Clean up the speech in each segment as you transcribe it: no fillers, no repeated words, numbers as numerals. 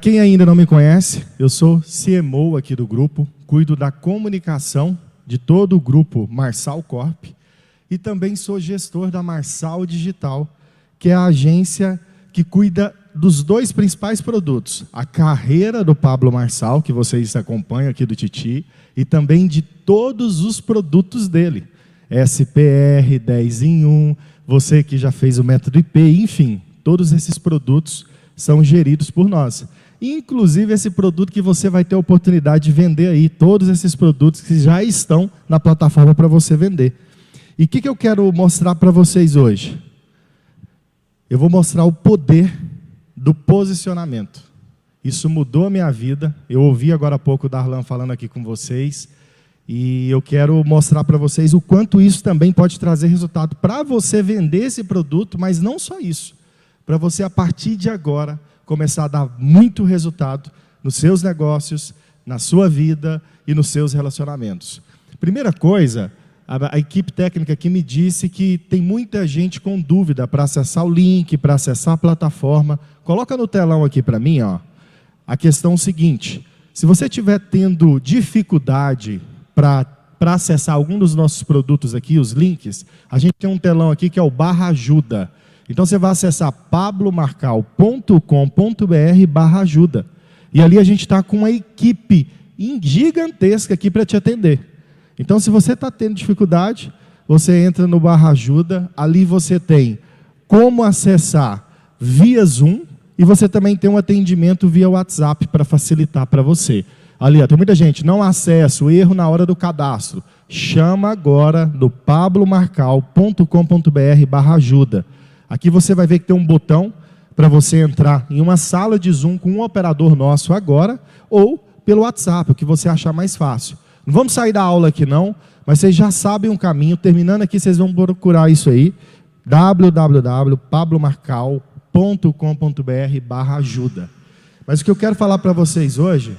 quem ainda não me conhece, eu sou CMO aqui do grupo, cuido da comunicação de todo o grupo Marsal Corp e também sou gestor da Marsal Digital, que é a agência que cuida dos dois principais produtos, a carreira do Pablo Marsal, que vocês acompanham aqui do Titi, e também de todos os produtos dele, SPR, 10 em 1, você que já fez o método IP, enfim, todos esses produtos são geridos por nós. Inclusive esse produto que você vai ter a oportunidade de vender aí, todos esses produtos que já estão na plataforma para você vender. E o que eu quero mostrar para vocês hoje? Eu vou mostrar o poder do posicionamento. Isso mudou a minha vida. Eu ouvi agora há pouco o Darlan falando aqui com vocês. E eu quero mostrar para vocês o quanto isso também pode trazer resultado para você vender esse produto, mas não só isso. Para você, a partir de agora, começar a dar muito resultado nos seus negócios, na sua vida e nos seus relacionamentos. Primeira coisa, a equipe técnica aqui me disse que tem muita gente com dúvida para acessar o link, para acessar a plataforma. Coloca no telão aqui para mim, ó, a questão seguinte: se você estiver tendo dificuldade para acessar algum dos nossos produtos aqui, os links, a gente tem um telão aqui que é o /ajuda. Então você vai acessar pablomarcal.com.br/ajuda. E ali a gente está com uma equipe gigantesca aqui para te atender. Então se você está tendo dificuldade, você entra no /ajuda, ali você tem como acessar via Zoom e você também tem um atendimento via WhatsApp para facilitar para você. Ali, ó, tem muita gente, não acesso, erro na hora do cadastro. Chama agora no pablomarcal.com.br/ajuda. Aqui você vai ver que tem um botão para você entrar em uma sala de Zoom com um operador nosso agora, ou pelo WhatsApp, o que você achar mais fácil. Não vamos sair da aula aqui não, mas vocês já sabem um caminho. Terminando aqui, vocês vão procurar isso aí, www.pablomarcal.com.br/ajuda. Mas o que eu quero falar para vocês hoje...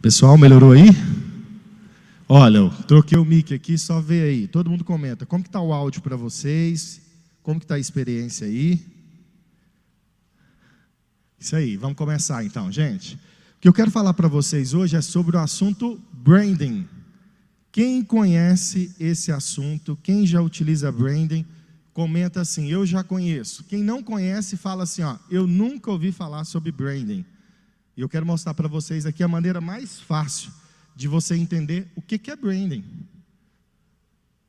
Pessoal, melhorou aí? Olha, eu troquei o mic aqui, só vê aí. Todo mundo comenta. Como que está o áudio para vocês? Como que está a experiência aí? Isso aí, vamos começar então, gente. O que eu quero falar para vocês hoje é sobre o assunto branding. Quem conhece esse assunto, quem já utiliza branding, comenta assim, eu já conheço. Quem não conhece, fala assim, ó, eu nunca ouvi falar sobre branding. E eu quero mostrar para vocês aqui a maneira mais fácil de você entender o que é branding.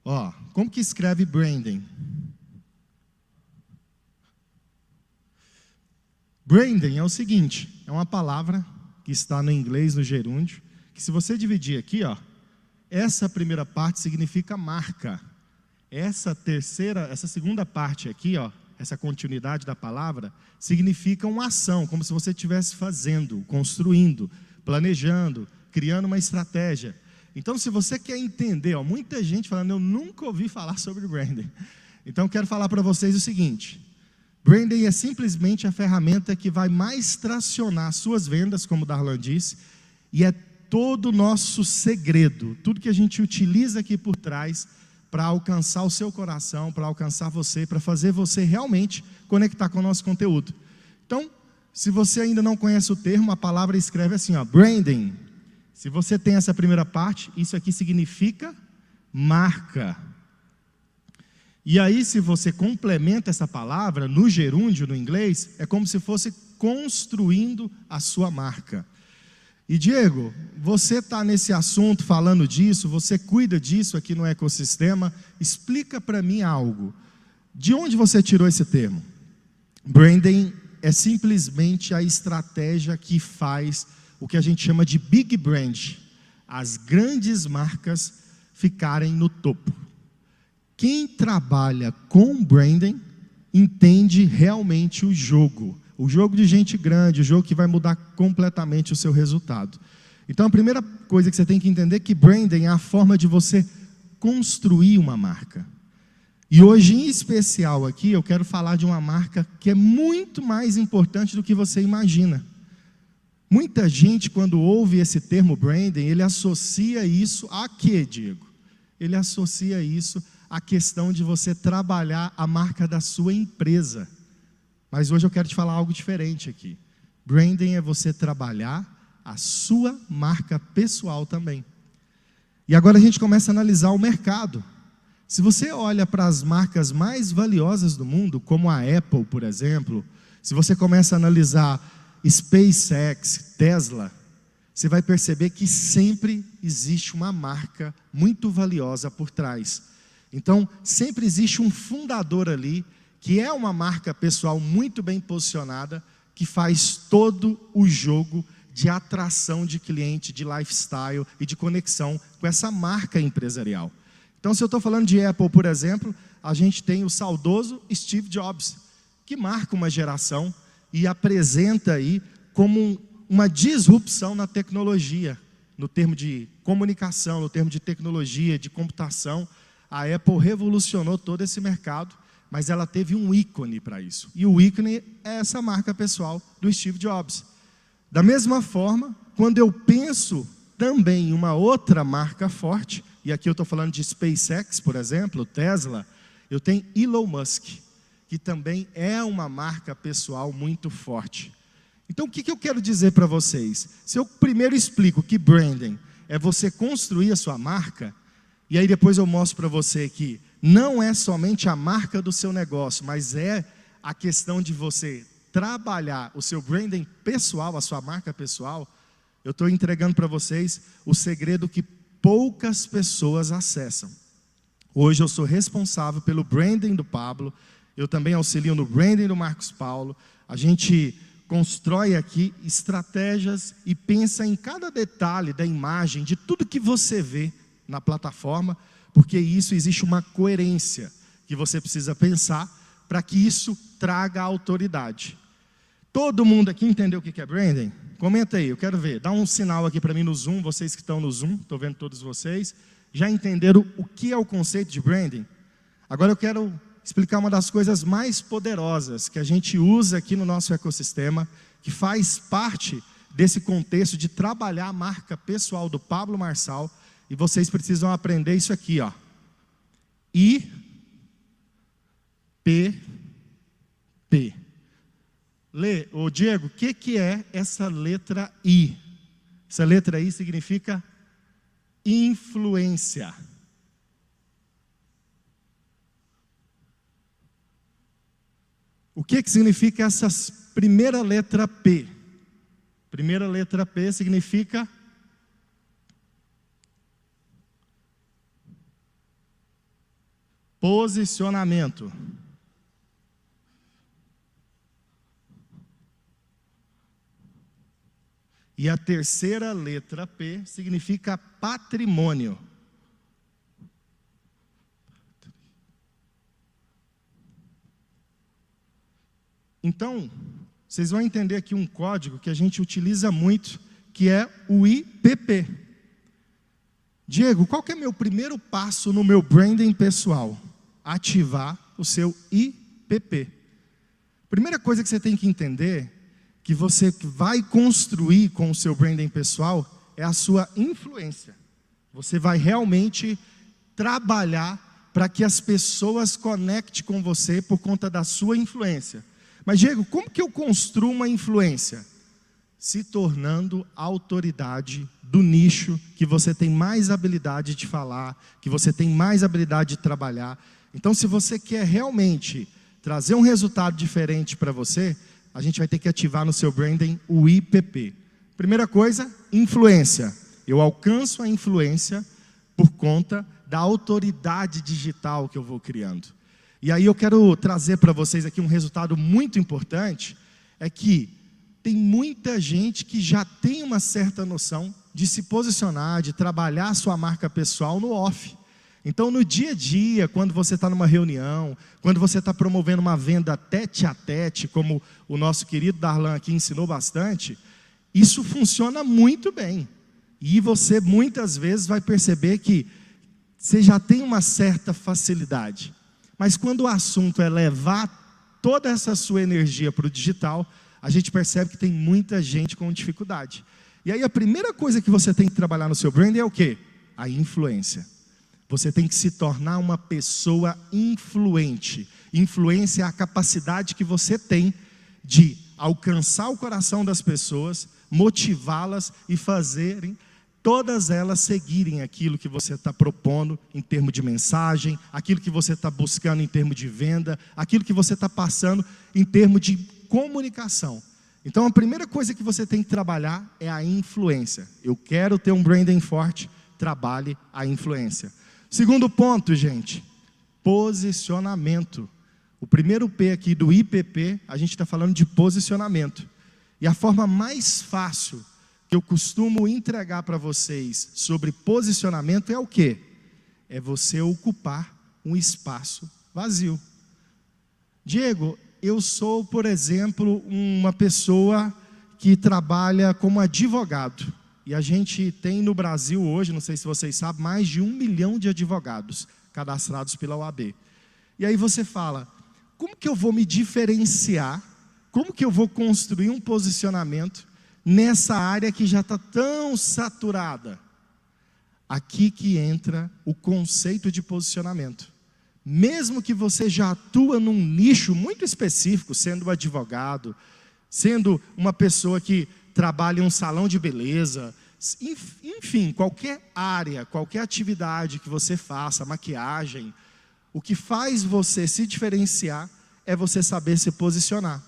Ó, como que escreve branding? Branding é o seguinte, é uma palavra que está no inglês, no gerúndio, que se você dividir aqui, ó, essa primeira parte significa marca. Essa segunda parte aqui, ó, essa continuidade da palavra, significa uma ação, como se você estivesse fazendo, construindo, planejando, criando uma estratégia. Então, se você quer entender, ó, muita gente falando, eu nunca ouvi falar sobre branding. Então, eu quero falar para vocês o seguinte, branding é simplesmente a ferramenta que vai mais tracionar suas vendas, como o Darlan disse, e é todo o nosso segredo, tudo que a gente utiliza aqui por trás, para alcançar o seu coração, para alcançar você, para fazer você realmente conectar com o nosso conteúdo. Então, se você ainda não conhece o termo, a palavra escreve assim, ó, branding. Se você tem essa primeira parte, isso aqui significa marca. E aí, se você complementa essa palavra, no gerúndio, no inglês, é como se fosse construindo a sua marca. E Diego, você está nesse assunto falando disso, você cuida disso aqui no ecossistema, explica para mim algo. De onde você tirou esse termo? Branding é simplesmente a estratégia que faz o que a gente chama de big brand, as grandes marcas ficarem no topo. Quem trabalha com branding entende realmente o jogo de gente grande, o jogo que vai mudar completamente o seu resultado. Então a primeira coisa que você tem que entender é que branding é a forma de você construir uma marca. E hoje em especial aqui eu quero falar de uma marca que é muito mais importante do que você imagina. Muita gente quando ouve esse termo branding, ele associa isso a quê, Diego? Ele associa isso à questão de você trabalhar a marca da sua empresa. Mas hoje eu quero te falar algo diferente aqui. Branding é você trabalhar a sua marca pessoal também. E agora a gente começa a analisar o mercado. Se você olha para as marcas mais valiosas do mundo, como a Apple, por exemplo, se você começa a analisar SpaceX, Tesla, você vai perceber que sempre existe uma marca muito valiosa por trás. Então, sempre existe um fundador ali, que é uma marca pessoal muito bem posicionada, que faz todo o jogo de atração de cliente, de lifestyle e de conexão com essa marca empresarial. Então, se eu estou falando de Apple, por exemplo, a gente tem o saudoso Steve Jobs, que marca uma geração e apresenta aí como uma disrupção na tecnologia, no termo de comunicação, no termo de tecnologia, de computação. A Apple revolucionou todo esse mercado, mas ela teve um ícone para isso. E o ícone é essa marca pessoal do Steve Jobs. Da mesma forma, quando eu penso também em uma outra marca forte, e aqui eu estou falando de SpaceX, por exemplo, Tesla, eu tenho Elon Musk, que também é uma marca pessoal muito forte. Então, o que eu quero dizer para vocês? Se eu primeiro explico que branding é você construir a sua marca, e aí depois eu mostro para você que não é somente a marca do seu negócio, mas é a questão de você trabalhar o seu branding pessoal, a sua marca pessoal, eu estou entregando para vocês o segredo que poucas pessoas acessam. Hoje eu sou responsável pelo branding do Pablo, eu também auxilio no branding do Marcos Paulo, a gente constrói aqui estratégias e pensa em cada detalhe da imagem, de tudo que você vê na plataforma, porque isso existe uma coerência que você precisa pensar para que isso traga autoridade. Todo mundo aqui entendeu o que é branding? Comenta aí, eu quero ver. Dá um sinal aqui para mim no Zoom, vocês que estão no Zoom, estou vendo todos vocês. Já entenderam o que é o conceito de branding? Agora eu quero explicar uma das coisas mais poderosas que a gente usa aqui no nosso ecossistema, que faz parte desse contexto de trabalhar a marca pessoal do Pablo Marçal, e vocês precisam aprender isso aqui, ó. I-P-P. Lê, ô Diego, o que é essa letra I? Essa letra I significa influência. O que significa essa primeira letra P? Primeira letra P significa posicionamento. E a terceira letra P significa patrimônio. Então, vocês vão entender aqui um código que a gente utiliza muito, que é o IPP. Diego, qual que é meu primeiro passo no meu branding pessoal? Ativar o seu IPP. Primeira coisa que você tem que entender, que você vai construir com o seu branding pessoal, é a sua influência. Você vai realmente trabalhar para que as pessoas conectem com você por conta da sua influência. Mas, Diego, como que eu construo uma influência? Se tornando autoridade do nicho que você tem mais habilidade de falar, que você tem mais habilidade de trabalhar. Então, se você quer realmente trazer um resultado diferente para você, a gente vai ter que ativar no seu branding o IPP. Primeira coisa, influência. Eu alcanço a influência por conta da autoridade digital que eu vou criando. E aí eu quero trazer para vocês aqui um resultado muito importante, é que tem muita gente que já tem uma certa noção de se posicionar, de trabalhar a sua marca pessoal no off. Então, no dia a dia, quando você está numa reunião, quando você está promovendo uma venda tete a tete, como o nosso querido Darlan aqui ensinou bastante, isso funciona muito bem. E você muitas vezes vai perceber que você já tem uma certa facilidade. Mas quando o assunto é levar toda essa sua energia para o digital, a gente percebe que tem muita gente com dificuldade. E aí a primeira coisa que você tem que trabalhar no seu branding é o quê? A influência. Você tem que se tornar uma pessoa influente. Influência é a capacidade que você tem de alcançar o coração das pessoas, motivá-las e fazerem todas elas seguirem aquilo que você está propondo em termos de mensagem, aquilo que você está buscando em termos de venda, aquilo que você está passando em termos de comunicação. Então a primeira coisa que você tem que trabalhar é a influência. Eu quero ter um branding forte, trabalhe a influência. Segundo ponto, gente, posicionamento. O primeiro P aqui do IPP, a gente está falando de posicionamento. E a forma mais fácil que eu costumo entregar para vocês sobre posicionamento é o quê? É você ocupar um espaço vazio. Diego, eu sou, por exemplo, uma pessoa que trabalha como advogado. E a gente tem no Brasil hoje, não sei se vocês sabem, mais de 1 milhão de advogados cadastrados pela OAB. E aí você fala, como que eu vou me diferenciar? Como que eu vou construir um posicionamento nessa área que já está tão saturada? Aqui que entra o conceito de posicionamento. Mesmo que você já atua num nicho muito específico, sendo advogado, sendo uma pessoa que trabalha em um salão de beleza, enfim, qualquer área, qualquer atividade que você faça, maquiagem, o que faz você se diferenciar é você saber se posicionar.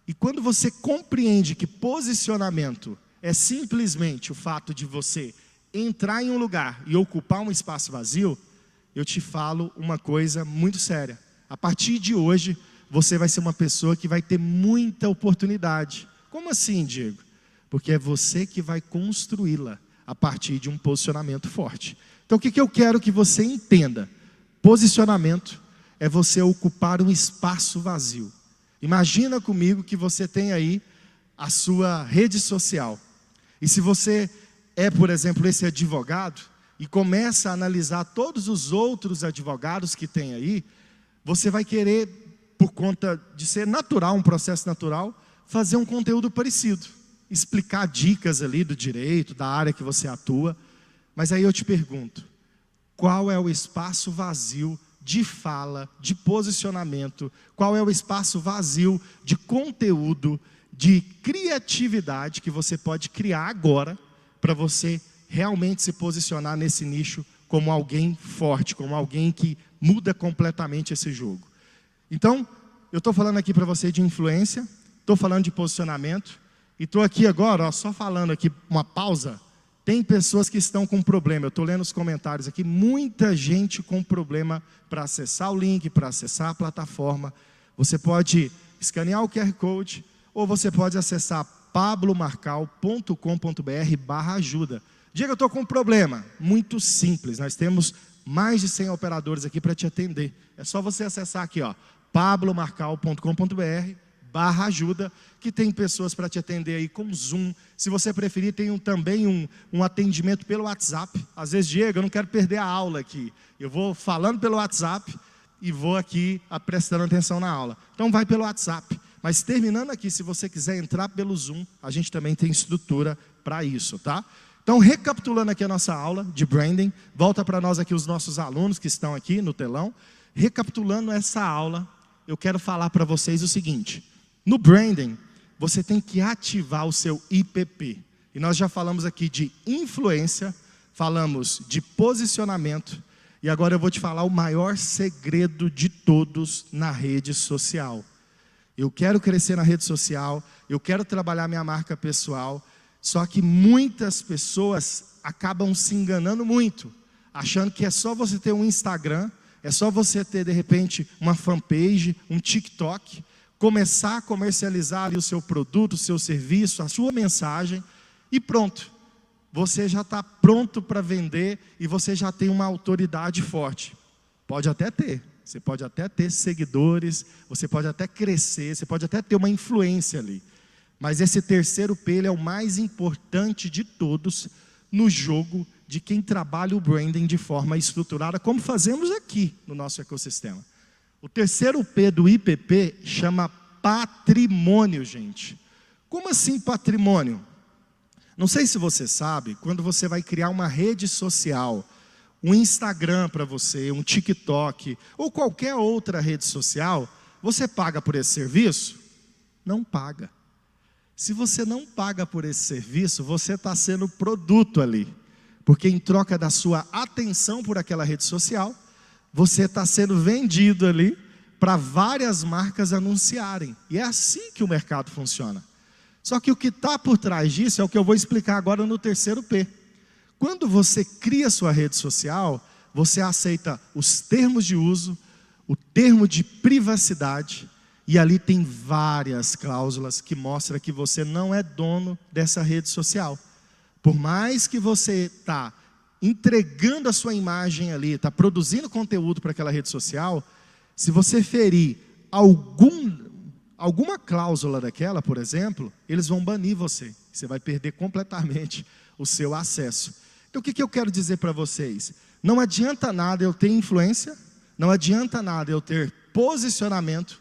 E quando você compreende que posicionamento é simplesmente o fato de você entrar em um lugar e ocupar um espaço vazio, eu te falo uma coisa muito séria. A partir de hoje, você vai ser uma pessoa que vai ter muita oportunidade. Como assim, Diego? Porque é você que vai construí-la a partir de um posicionamento forte. Então o que eu quero que você entenda? Posicionamento é você ocupar um espaço vazio. Imagina comigo que você tem aí a sua rede social. E se você é, por exemplo, esse advogado, e começa a analisar todos os outros advogados que tem aí, você vai querer, por conta de ser natural, um processo natural, fazer um conteúdo parecido. Explicar dicas ali do direito, da área que você atua. Mas aí eu te pergunto, qual é o espaço vazio de fala, de posicionamento, qual é o espaço vazio de conteúdo, de criatividade que você pode criar agora para você realmente se posicionar nesse nicho como alguém forte, como alguém que muda completamente esse jogo. Então, eu estou falando aqui para você de influência, estou falando de posicionamento, e estou aqui agora, ó, só falando aqui, uma pausa. Tem pessoas que estão com problema, eu estou lendo os comentários aqui, muita gente com problema para acessar o link, para acessar a plataforma. Você pode escanear o QR Code, ou você pode acessar pablomarcal.com.br/ajuda. Diego, eu estou com um problema. Muito simples, nós temos mais de 100 operadores aqui para te atender. É só você acessar aqui, ó, pablomarcal.com.br/ajuda, que tem pessoas para te atender aí com Zoom. Se você preferir, tem também um atendimento pelo WhatsApp. Às vezes, Diego, eu não quero perder a aula aqui. Eu vou falando pelo WhatsApp e vou aqui prestando atenção na aula. Então vai pelo WhatsApp. Mas terminando aqui, se você quiser entrar pelo Zoom, a gente também tem estrutura para isso, tá? Então, recapitulando aqui a nossa aula de branding, volta para nós aqui os nossos alunos que estão aqui no telão. Recapitulando essa aula, eu quero falar para vocês o seguinte. No branding, você tem que ativar o seu IPP. E nós já falamos aqui de influência, falamos de posicionamento, e agora eu vou te falar o maior segredo de todos na rede social. Eu quero crescer na rede social, eu quero trabalhar minha marca pessoal, só que muitas pessoas acabam se enganando muito, achando que é só você ter um Instagram, é só você ter, de repente, uma fanpage, um TikTok, começar a comercializar ali o seu produto, o seu serviço, a sua mensagem, e pronto. Você já está pronto para vender e você já tem uma autoridade forte. Pode até ter, você pode até ter seguidores, você pode até crescer, você pode até ter uma influência ali. Mas esse terceiro P, ele é o mais importante de todos no jogo de quem trabalha o branding de forma estruturada, como fazemos aqui no nosso ecossistema. O terceiro P do IPP chama patrimônio, gente. Como assim patrimônio? Não sei se você sabe, quando você vai criar uma rede social, um Instagram para você, um TikTok, ou qualquer outra rede social, você paga por esse serviço? Não paga. Se você não paga por esse serviço, você está sendo produto ali. Porque em troca da sua atenção por aquela rede social, você está sendo vendido ali para várias marcas anunciarem. E é assim que o mercado funciona. Só que o que está por trás disso é o que eu vou explicar agora no terceiro P. Quando você cria sua rede social, você aceita os termos de uso, o termo de privacidade, e ali tem várias cláusulas que mostram que você não é dono dessa rede social. Por mais que você está entregando a sua imagem ali, está produzindo conteúdo para aquela rede social, se você ferir alguma cláusula daquela, por exemplo, eles vão banir você. Você vai perder completamente o seu acesso. Então o que eu quero dizer para vocês? Não adianta nada eu ter influência, não adianta nada eu ter posicionamento,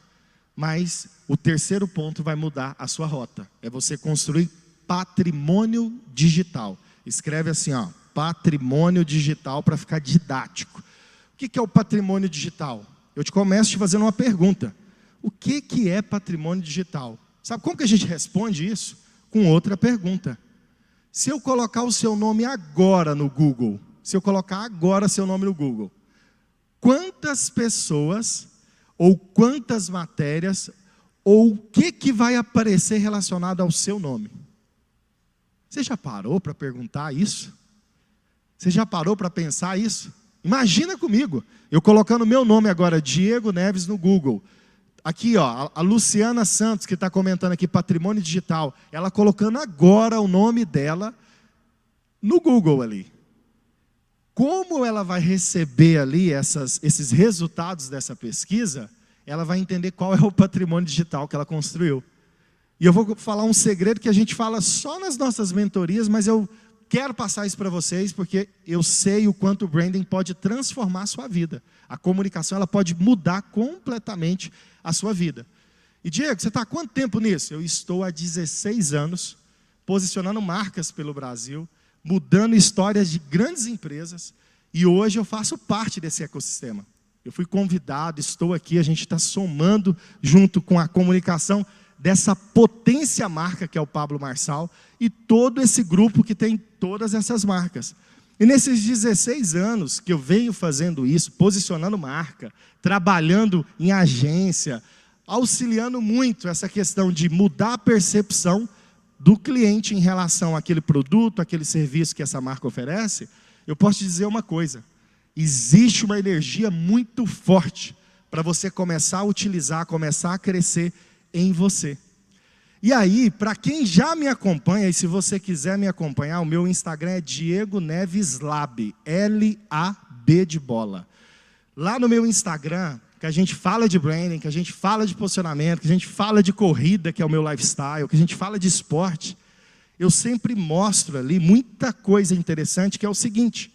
mas o terceiro ponto vai mudar a sua rota. É você construir patrimônio digital. Escreve assim, ó, patrimônio digital, para ficar didático. O que é o patrimônio digital? Eu começo te fazendo uma pergunta. O que é patrimônio digital? Sabe como que a gente responde isso? Com outra pergunta. Se eu colocar o seu nome agora no Google, se eu colocar agora seu nome no Google, quantas pessoas, ou quantas matérias, ou o que vai aparecer relacionado ao seu nome? Você já parou para perguntar isso? Você já parou para pensar isso? Imagina comigo, eu colocando meu nome agora, Diego Neves, no Google. Aqui, ó, a Luciana Santos, que está comentando aqui, patrimônio digital, ela colocando agora o nome dela no Google ali. Como ela vai receber ali esses resultados dessa pesquisa, ela vai entender qual é o patrimônio digital que ela construiu. E eu vou falar um segredo que a gente fala só nas nossas mentorias, mas eu quero passar isso para vocês, porque eu sei o quanto o branding pode transformar a sua vida. A comunicação, ela pode mudar completamente a sua vida. E Diego, você está há quanto tempo nisso? Eu estou há 16 anos, posicionando marcas pelo Brasil, mudando histórias de grandes empresas, e hoje eu faço parte desse ecossistema. Eu fui convidado, estou aqui, a gente está somando junto com a comunicação dessa potência marca que é o Pablo Marçal e todo esse grupo que tem todas essas marcas. E nesses 16 anos que eu venho fazendo isso, posicionando marca, trabalhando em agência, auxiliando muito essa questão de mudar a percepção do cliente em relação àquele produto, àquele serviço que essa marca oferece, eu posso te dizer uma coisa: existe uma energia muito forte para você começar a utilizar, começar a crescer em você. E aí, para quem já me acompanha, e se você quiser me acompanhar, o meu Instagram é Diego Neves Lab, L-A-B de bola. Lá no meu Instagram, que a gente fala de branding, que a gente fala de posicionamento, que a gente fala de corrida, que é o meu lifestyle, que a gente fala de esporte, eu sempre mostro ali muita coisa interessante, que é o seguinte: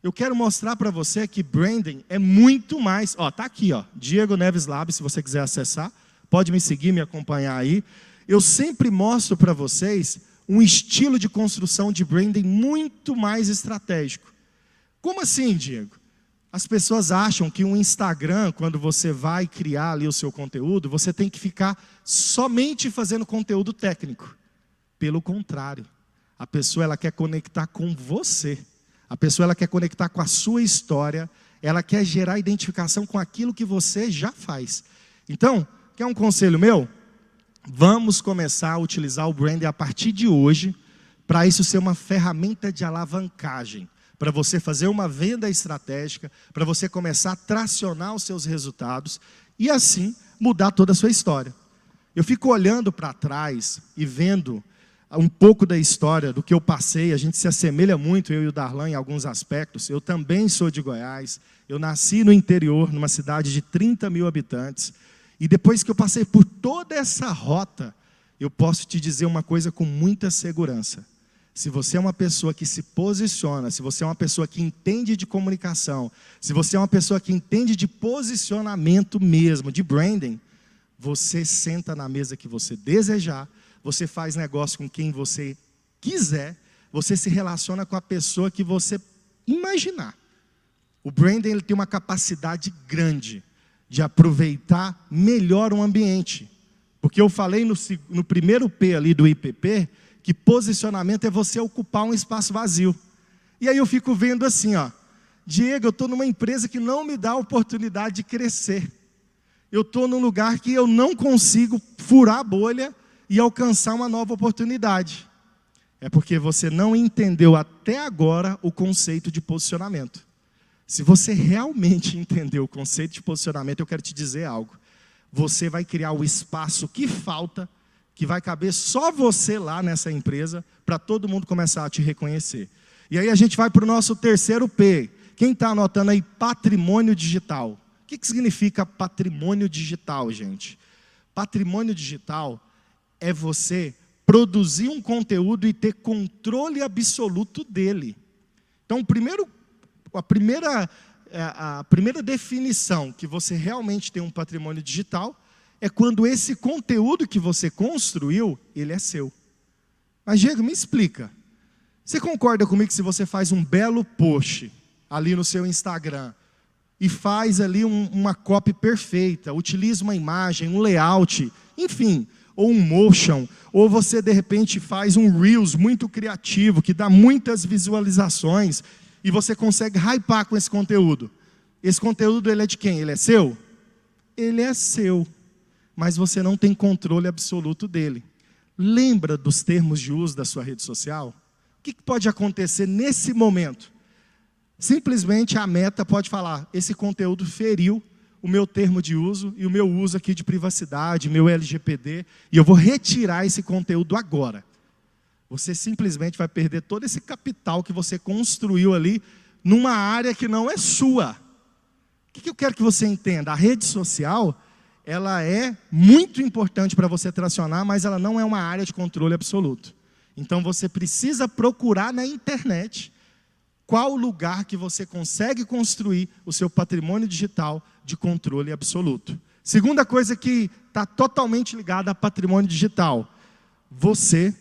eu quero mostrar para você que branding é muito mais, ó, tá aqui, ó, Diego Neves Lab, se você quiser acessar, pode me seguir, me acompanhar aí. Eu sempre mostro para vocês um estilo de construção de branding muito mais estratégico. Como assim, Diego? As pessoas acham que um Instagram, quando você vai criar ali o seu conteúdo, você tem que ficar somente fazendo conteúdo técnico. Pelo contrário, a pessoa ela quer conectar com você. A pessoa ela quer conectar com a sua história, ela quer gerar identificação com aquilo que você já faz. Então, quer um conselho meu? Vamos começar a utilizar o branding a partir de hoje, para isso ser uma ferramenta de alavancagem, para você fazer uma venda estratégica, para você começar a tracionar os seus resultados e assim mudar toda a sua história. Eu fico olhando para trás e vendo um pouco da história do que eu passei. A gente se assemelha muito, eu e o Darlan, em alguns aspectos. Eu também sou de Goiás, eu nasci no interior, numa cidade de 30 mil habitantes. E depois que eu passei por toda essa rota, eu posso te dizer uma coisa com muita segurança. Se você é uma pessoa que se posiciona, se você é uma pessoa que entende de comunicação, se você é uma pessoa que entende de posicionamento mesmo, de branding, você senta na mesa que você desejar, você faz negócio com quem você quiser, você se relaciona com a pessoa que você imaginar. O branding ele tem uma capacidade grande de aproveitar melhor o ambiente. Porque eu falei no primeiro P ali do IPP, que posicionamento é você ocupar um espaço vazio. E aí eu fico vendo assim, ó, Diego, eu estou numa empresa que não me dá a oportunidade de crescer. Eu estou num lugar que eu não consigo furar a bolha e alcançar uma nova oportunidade. É porque você não entendeu até agora o conceito de posicionamento. Se você realmente entendeu o conceito de posicionamento, eu quero te dizer algo. Você vai criar o espaço que falta, que vai caber só você lá nessa empresa, para todo mundo começar a te reconhecer. E aí a gente vai para o nosso terceiro P. Quem está anotando aí? Patrimônio digital. O que significa patrimônio digital, gente? Patrimônio digital é você produzir um conteúdo e ter controle absoluto dele. Então, a primeira definição que você realmente tem um patrimônio digital é quando esse conteúdo que você construiu, ele é seu. Mas, Diego, me explica. Você concorda comigo que se você faz um belo post ali no seu Instagram e faz ali uma copy perfeita, utiliza uma imagem, um layout, enfim, ou um motion, ou você de repente faz um Reels muito criativo, que dá muitas visualizações, e você consegue hypar com esse conteúdo. Esse conteúdo ele é de quem? Ele é seu? Ele é seu, mas você não tem controle absoluto dele. Lembra dos termos de uso da sua rede social? O que pode acontecer nesse momento? Simplesmente a Meta pode falar, esse conteúdo feriu o meu termo de uso e o meu uso aqui de privacidade, meu LGPD, e eu vou retirar esse conteúdo agora. Você simplesmente vai perder todo esse capital que você construiu ali numa área que não é sua. O que eu quero que você entenda? A rede social, ela é muito importante para você tracionar, mas ela não é uma área de controle absoluto. Então você precisa procurar na internet qual lugar que você consegue construir o seu patrimônio digital de controle absoluto. Segunda coisa que está totalmente ligada a patrimônio digital, você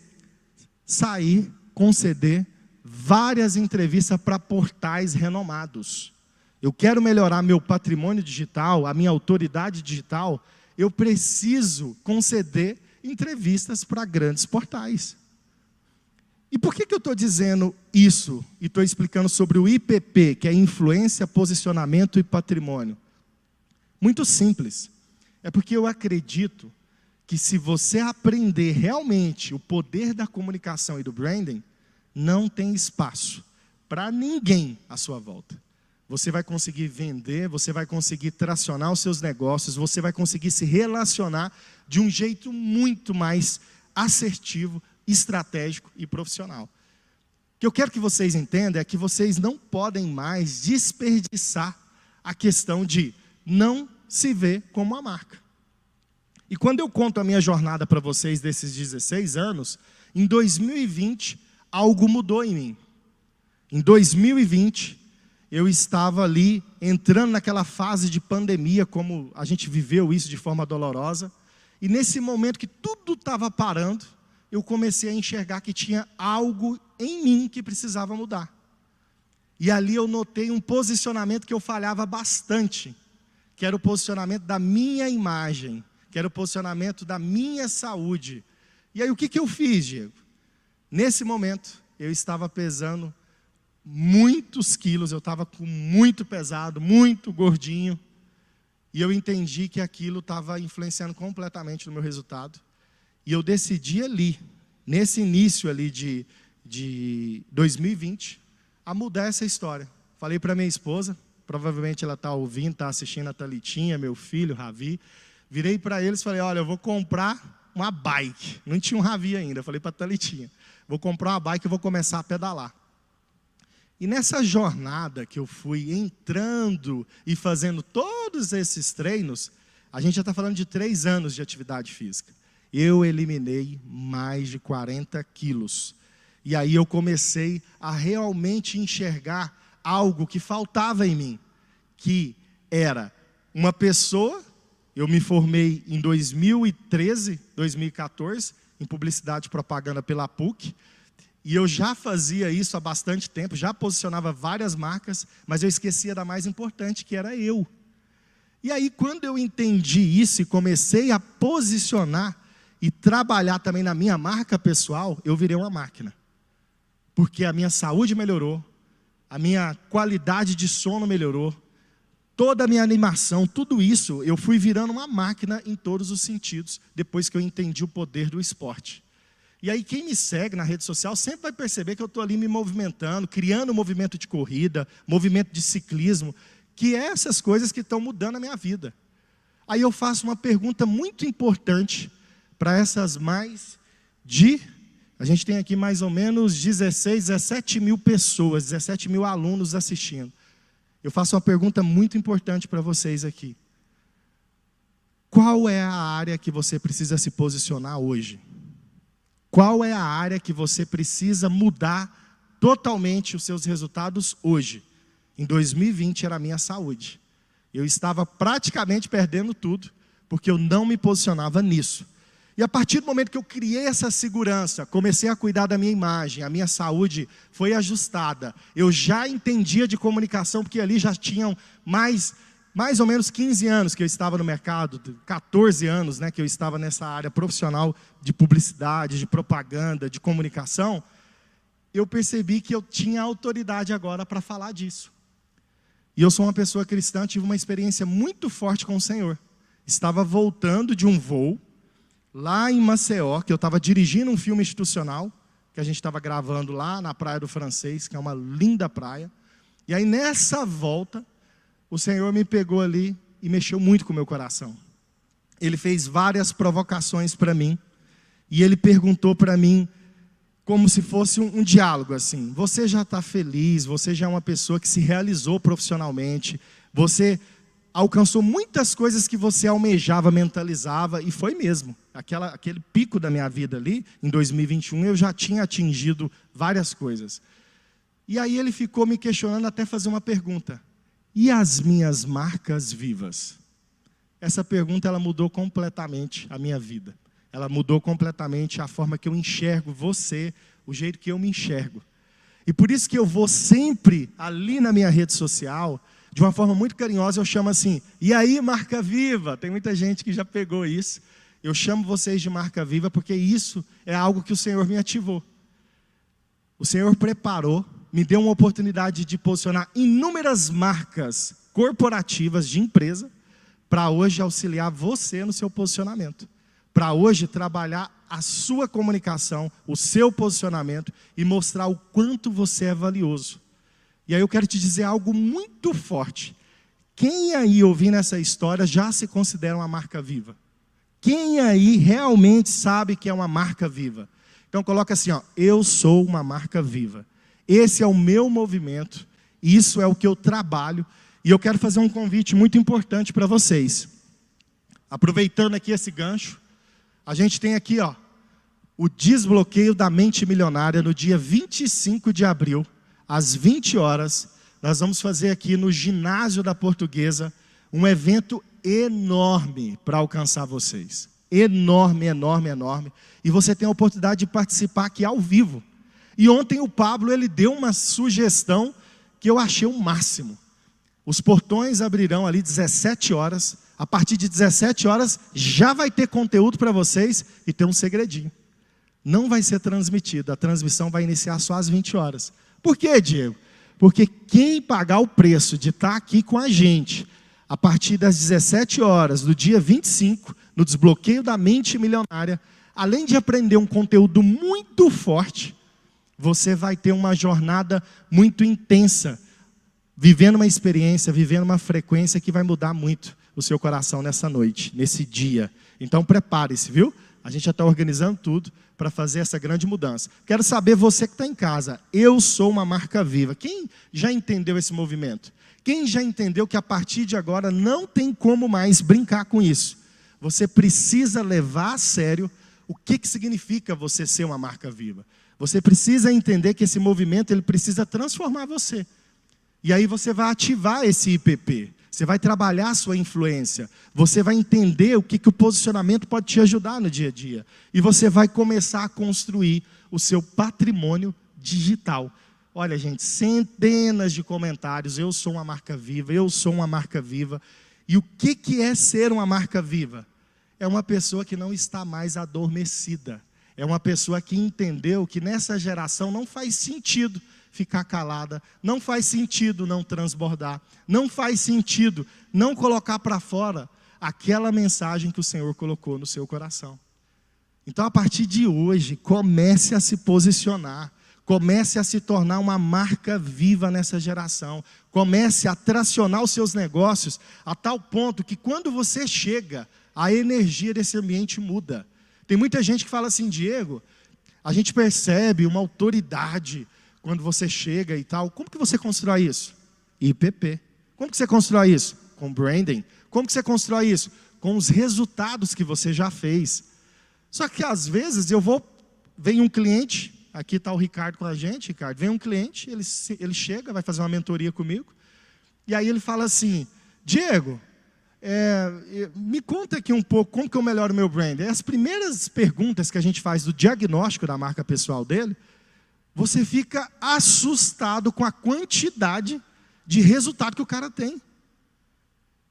sair, conceder várias entrevistas para portais renomados. Eu quero melhorar meu patrimônio digital, a minha autoridade digital, eu preciso conceder entrevistas para grandes portais. E por que eu estou dizendo isso e estou explicando sobre o IPP, que é influência, posicionamento e patrimônio? Muito simples. É porque eu acredito que se você aprender realmente o poder da comunicação e do branding, não tem espaço para ninguém à sua volta. Você vai conseguir vender, você vai conseguir tracionar os seus negócios, você vai conseguir se relacionar de um jeito muito mais assertivo, estratégico e profissional. O que eu quero que vocês entendam é que vocês não podem mais desperdiçar a questão de não se ver como uma marca. E quando eu conto a minha jornada para vocês desses 16 anos, em 2020, algo mudou em mim. Em 2020, eu estava ali, entrando naquela fase de pandemia, como a gente viveu isso de forma dolorosa, e nesse momento que tudo estava parando, eu comecei a enxergar que tinha algo em mim que precisava mudar. E ali eu notei um posicionamento que eu falhava bastante, que era o posicionamento da minha imagem, que era o posicionamento da minha saúde. E aí o que eu fiz, Diego? Nesse momento, eu estava pesando muitos quilos, eu estava com muito pesado, muito gordinho, e eu entendi que aquilo estava influenciando completamente no meu resultado. E eu decidi ali, nesse início ali de 2020, a mudar essa história. Falei para minha esposa, provavelmente ela está ouvindo, está assistindo a Thalitinha, meu filho, Ravi. Virei para eles e falei, olha, eu vou comprar uma bike. Não tinha um Ravi ainda, eu falei para a Thalitinha, vou comprar uma bike e vou começar a pedalar. E nessa jornada que eu fui entrando e fazendo todos esses treinos, a gente já está falando de 3 anos de atividade física. Eu eliminei mais de 40 quilos. E aí eu comecei a realmente enxergar algo que faltava em mim, que era uma pessoa. Eu me formei em 2013, 2014, em publicidade e propaganda pela PUC, e eu já fazia isso há bastante tempo, já posicionava várias marcas, mas eu esquecia da mais importante, que era eu. E aí, quando eu entendi isso e comecei a posicionar e trabalhar também na minha marca pessoal, eu virei uma máquina. Porque a minha saúde melhorou, a minha qualidade de sono melhorou, toda a minha animação, tudo isso, eu fui virando uma máquina em todos os sentidos, depois que eu entendi o poder do esporte. E aí quem me segue na rede social sempre vai perceber que eu estou ali me movimentando, criando um movimento de corrida, movimento de ciclismo, que é essas coisas que estão mudando a minha vida. Aí eu faço uma pergunta muito importante para essas a gente tem aqui mais ou menos 17 mil pessoas, 17 mil alunos assistindo. Eu faço uma pergunta muito importante para vocês aqui. Qual é a área que você precisa se posicionar hoje? Qual é a área que você precisa mudar totalmente os seus resultados hoje? Em 2020 era a minha saúde. Eu estava praticamente perdendo tudo, porque eu não me posicionava nisso. E a partir do momento que eu criei essa segurança, comecei a cuidar da minha imagem, a minha saúde foi ajustada. Eu já entendia de comunicação, porque ali já tinham mais ou menos 15 anos que eu estava no mercado, 14 anos, né, que eu estava nessa área profissional de publicidade, de propaganda, de comunicação. Eu percebi que eu tinha autoridade agora para falar disso. E eu sou uma pessoa cristã, tive uma experiência muito forte com o Senhor. Estava voltando de um voo, lá em Maceió, que eu estava dirigindo um filme institucional, que a gente estava gravando lá na Praia do Francês, que é uma linda praia. E aí nessa volta, o Senhor me pegou ali e mexeu muito com o meu coração. Ele fez várias provocações para mim, e ele perguntou para mim, como se fosse um diálogo assim: você já está feliz, você já é uma pessoa que se realizou profissionalmente, você alcançou muitas coisas que você almejava, mentalizava, e foi mesmo. Aquele pico da minha vida ali, em 2021, eu já tinha atingido várias coisas. E aí ele ficou me questionando até fazer uma pergunta: e as minhas marcas vivas? Essa pergunta, ela mudou completamente a minha vida. Ela mudou completamente a forma que eu enxergo você, o jeito que eu me enxergo. E por isso que eu vou sempre ali na minha rede social, de uma forma muito carinhosa, eu chamo assim: e aí, marca viva? Tem muita gente que já pegou isso. Eu chamo vocês de marca viva porque isso é algo que o Senhor me ativou. O Senhor preparou, me deu uma oportunidade de posicionar inúmeras marcas corporativas de empresa, para hoje auxiliar você no seu posicionamento. Para hoje trabalhar a sua comunicação, o seu posicionamento e mostrar o quanto você é valioso. E aí eu quero te dizer algo muito forte. Quem aí ouvindo essa história já se considera uma marca viva? Quem aí realmente sabe que é uma marca viva? Então coloca assim, ó: eu sou uma marca viva. Esse é o meu movimento, isso é o que eu trabalho. E eu quero fazer um convite muito importante para vocês. Aproveitando aqui esse gancho, a gente tem aqui, ó, o desbloqueio da mente milionária no dia 25 de abril, às 20 horas. Nós vamos fazer aqui no ginásio da Portuguesa um evento enorme para alcançar vocês. Enorme, enorme, enorme. E você tem a oportunidade de participar aqui ao vivo. E ontem o Pablo, ele deu uma sugestão que eu achei o máximo. Os portões abrirão ali 17 horas. A partir de 17 horas já vai ter conteúdo para vocês e tem um segredinho. Não vai ser transmitido, a transmissão vai iniciar só às 20 horas. Por quê, Diego? Porque quem pagar o preço de estar aqui com a gente, a partir das 17 horas do dia 25, no desbloqueio da mente milionária, além de aprender um conteúdo muito forte, você vai ter uma jornada muito intensa, vivendo uma experiência, vivendo uma frequência que vai mudar muito o seu coração nessa noite, nesse dia. Então prepare-se, viu? A gente já está organizando tudo para fazer essa grande mudança. Quero saber, você que está em casa, eu sou uma marca viva. Quem já entendeu esse movimento? Quem já entendeu que a partir de agora não tem como mais brincar com isso? Você precisa levar a sério o que significa você ser uma marca viva. Você precisa entender que esse movimento, ele precisa transformar você. E aí você vai ativar esse IPP. Você vai trabalhar a sua influência. Você vai entender o que o posicionamento pode te ajudar no dia a dia. E você vai começar a construir o seu patrimônio digital. Olha, gente, centenas de comentários: eu sou uma marca viva, eu sou uma marca viva. E o que é ser uma marca viva? É uma pessoa que não está mais adormecida. É uma pessoa que entendeu que nessa geração não faz sentido ficar calada, não faz sentido não transbordar, não faz sentido não colocar para fora aquela mensagem que o Senhor colocou no seu coração. Então, a partir de hoje, comece a se posicionar, comece a se tornar uma marca viva nessa geração, comece a tracionar os seus negócios a tal ponto que quando você chega, a energia desse ambiente muda. Tem muita gente que fala assim: Diego, a gente percebe uma autoridade quando você chega e tal. Como que você constrói isso? IPP. Como que você constrói isso? Com branding. Como que você constrói isso? Com os resultados que você já fez. Só que às vezes vem um cliente, aqui está o Ricardo com a gente, Ricardo, vem um cliente, ele chega, vai fazer uma mentoria comigo, e aí ele fala assim: Diego, me conta aqui um pouco como que eu melhoro o meu brand. As primeiras perguntas que a gente faz do diagnóstico da marca pessoal dele, você fica assustado com a quantidade de resultado que o cara tem.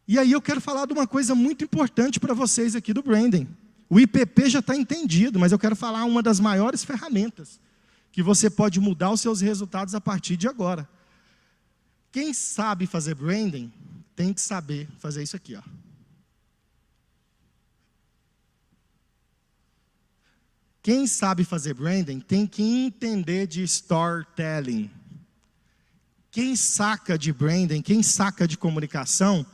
E aí eu quero falar de uma coisa muito importante para vocês aqui do branding. O IPP já está entendido, mas eu quero falar uma das maiores ferramentas que você pode mudar os seus resultados a partir de agora. Quem sabe fazer branding tem que saber fazer isso aqui, ó. Quem sabe fazer branding tem que entender de storytelling. Quem saca de branding, quem saca de comunicação,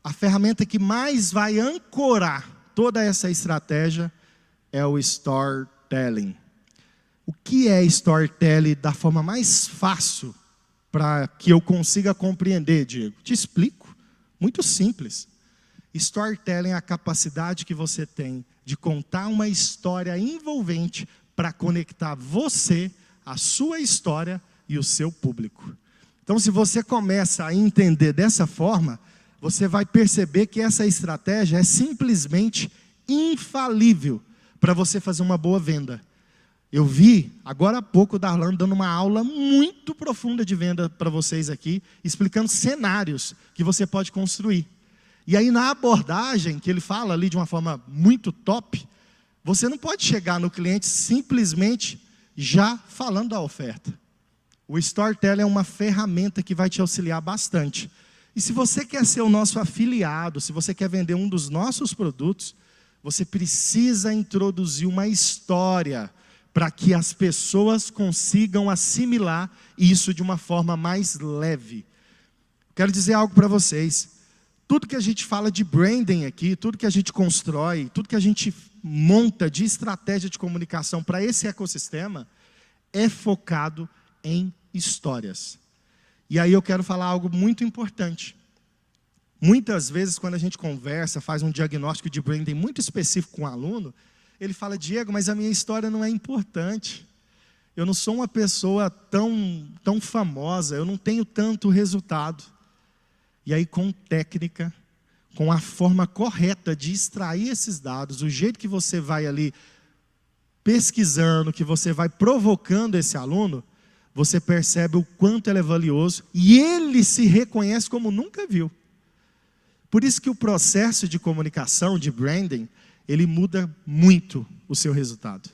a ferramenta que mais vai ancorar toda essa estratégia é o storytelling. O que é storytelling da forma mais fácil para que eu consiga compreender, Diego? Te explico. Muito simples. Storytelling é a capacidade que você tem de contar uma história envolvente para conectar você, a sua história e o seu público. Então, se você começa a entender dessa forma, você vai perceber que essa estratégia é simplesmente infalível para você fazer uma boa venda. Eu vi, agora há pouco, o Darlan dando uma aula muito profunda de venda para vocês aqui, explicando cenários que você pode construir. E aí, na abordagem, que ele fala ali de uma forma muito top, você não pode chegar no cliente simplesmente já falando da oferta. O storytelling é uma ferramenta que vai te auxiliar bastante. E se você quer ser o nosso afiliado, se você quer vender um dos nossos produtos, você precisa introduzir uma história para que as pessoas consigam assimilar isso de uma forma mais leve. Quero dizer algo para vocês. Tudo que a gente fala de branding aqui, tudo que a gente constrói, tudo que a gente monta de estratégia de comunicação para esse ecossistema, é focado em histórias. E aí eu quero falar algo muito importante. Muitas vezes, quando a gente conversa, faz um diagnóstico de branding muito específico com um aluno, ele fala: Diego, mas a minha história não é importante. Eu não sou uma pessoa tão famosa, eu não tenho tanto resultado. E aí, com técnica, com a forma correta de extrair esses dados, o jeito que você vai ali pesquisando, que você vai provocando esse aluno, você percebe o quanto ele é valioso e ele se reconhece como nunca viu. Por isso que o processo de comunicação, de branding, ele muda muito o seu resultado.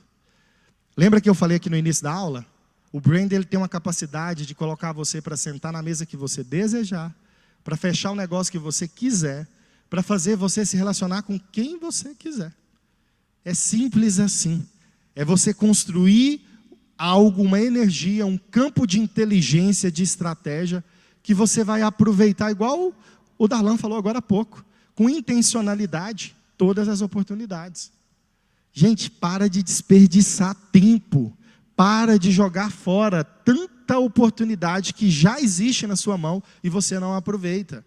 Lembra que eu falei aqui no início da aula? O branding ele tem uma capacidade de colocar você para sentar na mesa que você desejar, para fechar o negócio que você quiser, para fazer você se relacionar com quem você quiser. É simples assim. É você construir algo, uma energia, um campo de inteligência, de estratégia, que você vai aproveitar, igual o Darlan falou agora há pouco, com intencionalidade, todas as oportunidades. Gente, para de desperdiçar tempo, para de jogar fora tanta oportunidade que já existe na sua mão e você não aproveita.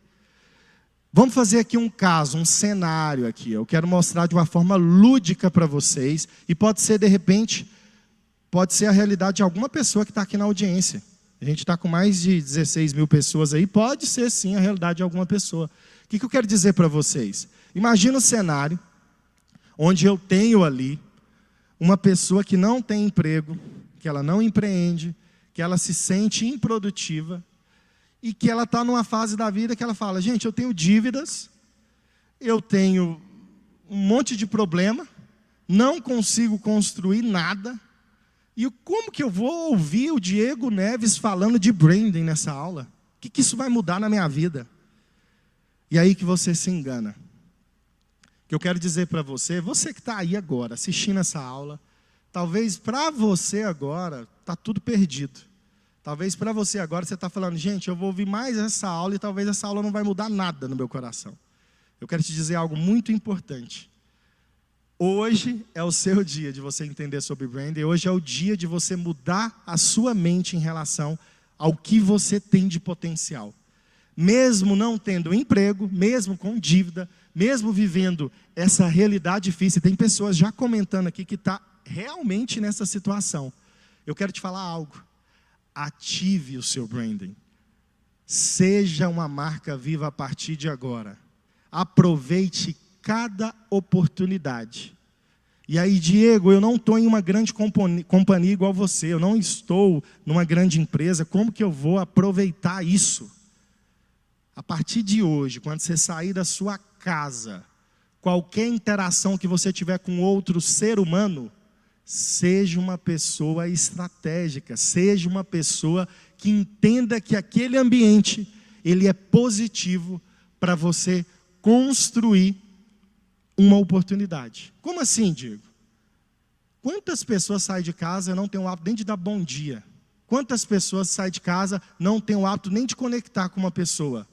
Vamos fazer aqui um caso, um cenário aqui. Eu quero mostrar de uma forma lúdica para vocês, e pode ser, de repente, pode ser a realidade de alguma pessoa que está aqui na audiência. A gente está com mais de 16 mil pessoas aí, pode ser sim a realidade de alguma pessoa. O que eu quero dizer para vocês? Imagina um cenário onde eu tenho ali uma pessoa que não tem emprego, que ela não empreende, que ela se sente improdutiva e que ela está numa fase da vida que ela fala: gente, eu tenho dívidas, eu tenho um monte de problema, não consigo construir nada. E como que eu vou ouvir o Diego Neves falando de branding nessa aula? O que isso vai mudar na minha vida? E aí que você se engana. O que eu quero dizer para você, você que está aí agora, assistindo essa aula, talvez para você agora está tudo perdido. Talvez para você agora você está falando, gente, eu vou ouvir mais essa aula e talvez essa aula não vai mudar nada no meu coração. Eu quero te dizer algo muito importante. Hoje é o seu dia de você entender sobre branding. Hoje é o dia de você mudar a sua mente em relação ao que você tem de potencial. Mesmo não tendo emprego, mesmo com dívida, mesmo vivendo essa realidade difícil, tem pessoas já comentando aqui que está realmente nessa situação. Eu quero te falar algo. Ative o seu branding. Seja uma marca viva a partir de agora. Aproveite cada oportunidade. E aí, Diego, eu não estou em uma grande companhia igual você, eu não estou numa grande empresa, como que eu vou aproveitar isso? A partir de hoje, quando você sair da sua casa, qualquer interação que você tiver com outro ser humano, seja uma pessoa estratégica, seja uma pessoa que entenda que aquele ambiente, ele é positivo para você construir uma oportunidade. Como assim, Diego? Quantas pessoas saem de casa e não têm o hábito nem de dar bom dia? Quantas pessoas saem de casa e não têm o hábito nem de conectar com uma pessoa?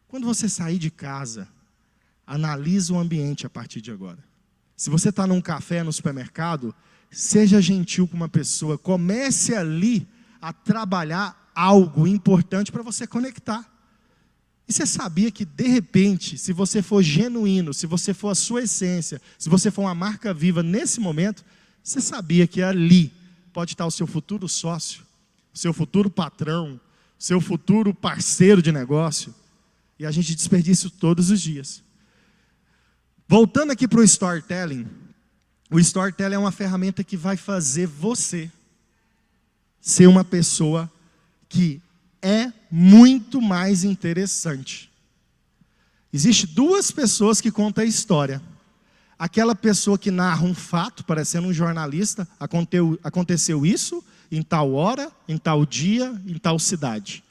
Quando você sair de casa, analise o ambiente a partir de agora. Se você está num café, no supermercado, seja gentil com uma pessoa. Comece ali a trabalhar algo importante para você conectar. E você sabia que, de repente, se você for genuíno, se você for a sua essência, se você for uma marca viva nesse momento, você sabia que ali pode estar o seu futuro sócio, o seu futuro patrão, o seu futuro parceiro de negócio. E a gente desperdiça isso todos os dias. Voltando aqui para o storytelling é uma ferramenta que vai fazer você ser uma pessoa que é muito mais interessante. Existem duas pessoas que contam a história. Aquela pessoa que narra um fato, parecendo um jornalista, aconteceu isso em tal hora, em tal dia, em tal cidade.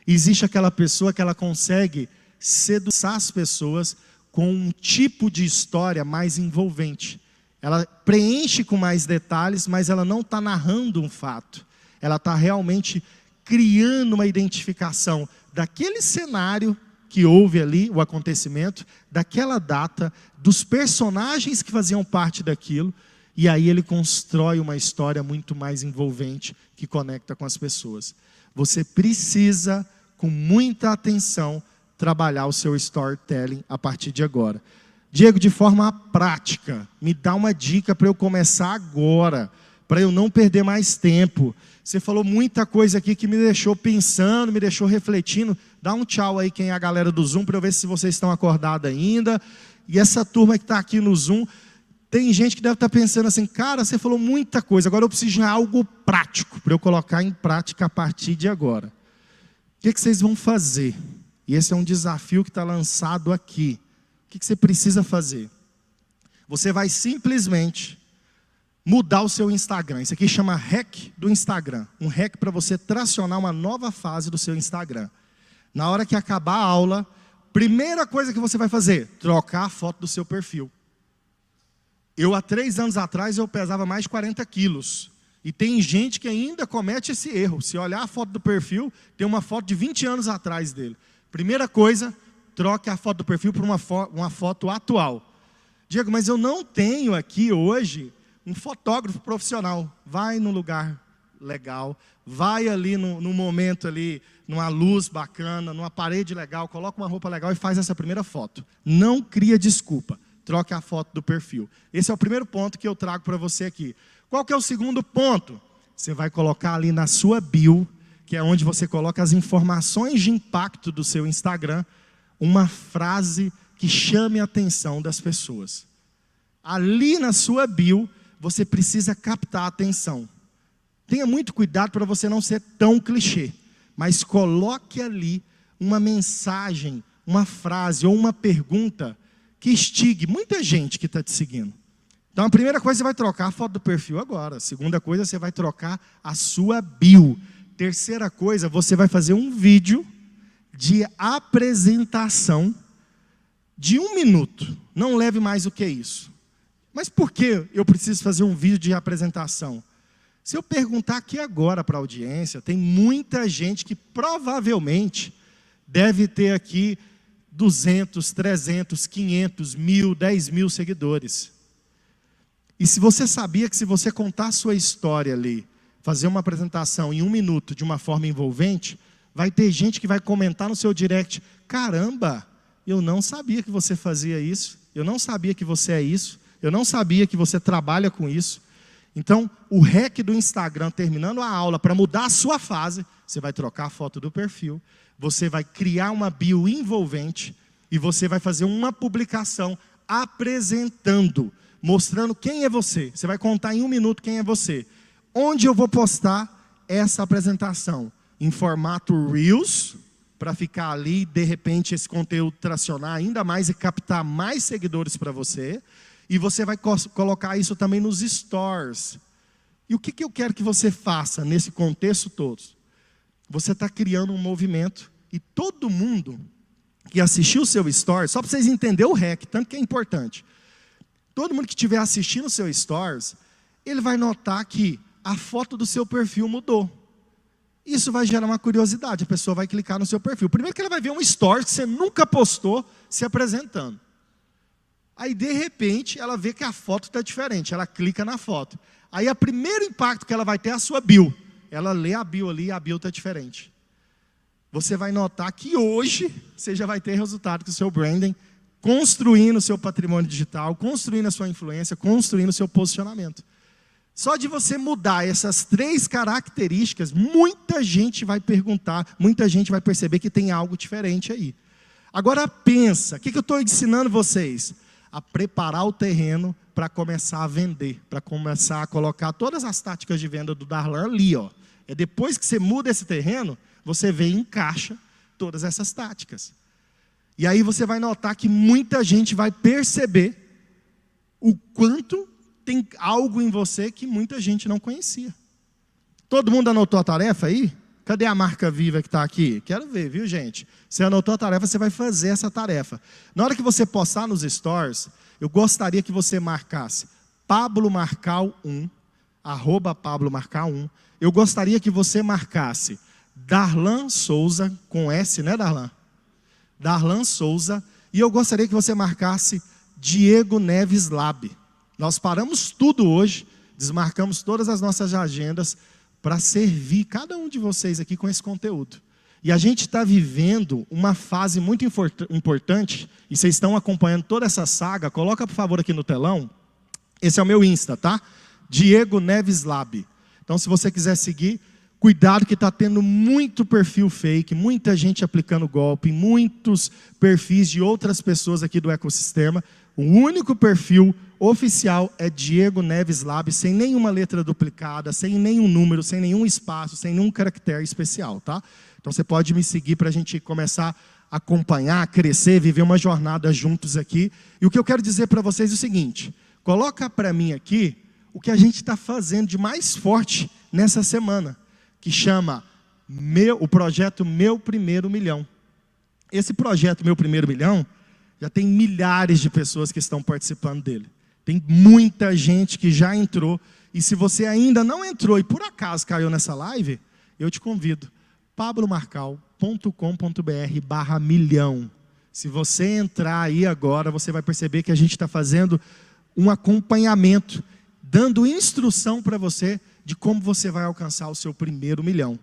Existe aquela pessoa que ela consegue seduzir as pessoas com um tipo de história mais envolvente. Ela preenche com mais detalhes, mas ela não está narrando um fato. Ela está realmente criando uma identificação daquele cenário que houve ali, o acontecimento, daquela data, dos personagens que faziam parte daquilo, e aí ele constrói uma história muito mais envolvente que conecta com as pessoas. Você precisa, com muita atenção, trabalhar o seu storytelling a partir de agora. Diego, de forma prática, me dá uma dica para eu começar agora, para eu não perder mais tempo. Você falou muita coisa aqui que me deixou pensando, me deixou refletindo. Dá um tchau aí quem é a galera do Zoom, para eu ver se vocês estão acordados ainda. E essa turma que está aqui no Zoom, tem gente que deve estar pensando assim, cara, você falou muita coisa, agora eu preciso de algo prático, para eu colocar em prática a partir de agora. O que vocês vão fazer? E esse é um desafio que está lançado aqui. O que você precisa fazer? Você vai simplesmente mudar o seu Instagram. Isso aqui chama hack do Instagram. Um hack para você tracionar uma nova fase do seu Instagram. Na hora que acabar a aula, primeira coisa que você vai fazer, trocar a foto do seu perfil. Há 3 anos atrás, eu pesava mais de 40 quilos. E tem gente que ainda comete esse erro. Se olhar a foto do perfil, tem uma foto de 20 anos atrás dele. Primeira coisa, troque a foto do perfil por uma foto atual. Diego, mas eu não tenho aqui hoje um fotógrafo profissional. Vai num lugar legal, vai ali no momento ali, numa luz bacana, numa parede legal, coloca uma roupa legal e faz essa primeira foto. Não cria desculpa, troque a foto do perfil. Esse é o primeiro ponto que eu trago para você aqui. Qual que é o segundo ponto? Você vai colocar ali na sua bio, que é onde você coloca as informações de impacto do seu Instagram, uma frase que chame a atenção das pessoas. Ali na sua bio, você precisa captar a atenção. Tenha muito cuidado para você não ser tão clichê, mas coloque ali uma mensagem, uma frase ou uma pergunta que instigue muita gente que está te seguindo. Então, a primeira coisa, você vai trocar a foto do perfil agora. A segunda coisa, você vai trocar a sua bio. Terceira coisa, você vai fazer um vídeo de apresentação de 1 minuto. Não leve mais do que isso. Mas por que eu preciso fazer um vídeo de apresentação? Se eu perguntar aqui agora para a audiência, tem muita gente que provavelmente deve ter aqui 200, 300, 500, 1.000, 10.000 seguidores. E se você sabia que se você contar a sua história ali, fazer uma apresentação em 1 minuto de uma forma envolvente, vai ter gente que vai comentar no seu direct: caramba, eu não sabia que você fazia isso, eu não sabia que você é isso, eu não sabia que você trabalha com isso. Então, o hack do Instagram, terminando a aula, para mudar a sua fase, você vai trocar a foto do perfil, você vai criar uma bio envolvente e você vai fazer uma publicação apresentando, mostrando quem é você. Você vai contar em 1 minuto quem é você. Onde eu vou postar essa apresentação? Em formato Reels, para ficar ali, de repente, esse conteúdo tracionar ainda mais e captar mais seguidores para você. E você vai colocar isso também nos Stories. E o que eu quero que você faça nesse contexto todo? Você está criando um movimento e todo mundo que assistiu o seu Stories, só para vocês entenderem o hack, tanto que é importante. Todo mundo que estiver assistindo o seu Stories, ele vai notar que a foto do seu perfil mudou. Isso vai gerar uma curiosidade, a pessoa vai clicar no seu perfil. Primeiro que ela vai ver um Stories que você nunca postou se apresentando. Aí, de repente, ela vê que a foto está diferente, ela clica na foto. Aí, o primeiro impacto que ela vai ter é a sua bio. Ela lê a bio ali e a bio está diferente. Você vai notar que hoje, você já vai ter resultado com o seu branding, construindo o seu patrimônio digital, construindo a sua influência, construindo o seu posicionamento. Só de você mudar essas 3 características, muita gente vai perguntar, muita gente vai perceber que tem algo diferente aí. Agora pensa, o que eu estou ensinando vocês? A preparar o terreno para começar a vender, para começar a colocar todas as táticas de venda do Darlan ali, ó. É depois que você muda esse terreno, você vem e encaixa todas essas táticas. E aí você vai notar que muita gente vai perceber o quanto tem algo em você que muita gente não conhecia. Todo mundo anotou a tarefa aí? Cadê a marca viva que está aqui? Quero ver, viu, gente? Você anotou a tarefa, você vai fazer essa tarefa. Na hora que você postar nos Stories, eu gostaria que você marcasse Pablo Marcal 1, @Pablo Marcal 1. Eu gostaria que você marcasse Darlan Souza, com S, né, Darlan? Darlan Souza. E eu gostaria que você marcasse Diego Neves Lab. Nós paramos tudo hoje, desmarcamos todas as nossas agendas para servir cada um de vocês aqui com esse conteúdo. E a gente está vivendo uma fase muito importante, e vocês estão acompanhando toda essa saga. Coloca, por favor, aqui no telão. Esse é o meu Insta, tá? Diego Neves Lab. Então, se você quiser seguir, cuidado que está tendo muito perfil fake, muita gente aplicando golpe, muitos perfis de outras pessoas aqui do ecossistema. O único perfil oficial é Diego Neves Lab, sem nenhuma letra duplicada, sem nenhum número, sem nenhum espaço, sem nenhum caractere especial, tá? Então você pode me seguir para a gente começar a acompanhar, crescer, viver uma jornada juntos aqui. E o que eu quero dizer para vocês é o seguinte: coloca para mim aqui o que a gente está fazendo de mais forte nessa semana, que chama o projeto Meu Primeiro Milhão. Esse projeto Meu Primeiro Milhão já tem milhares de pessoas que estão participando dele. Tem muita gente que já entrou. E se você ainda não entrou e por acaso caiu nessa live, eu te convido. pablomarcal.com.br/milhão. Se você entrar aí agora, você vai perceber que a gente está fazendo um acompanhamento, dando instrução para você de como você vai alcançar o seu primeiro milhão.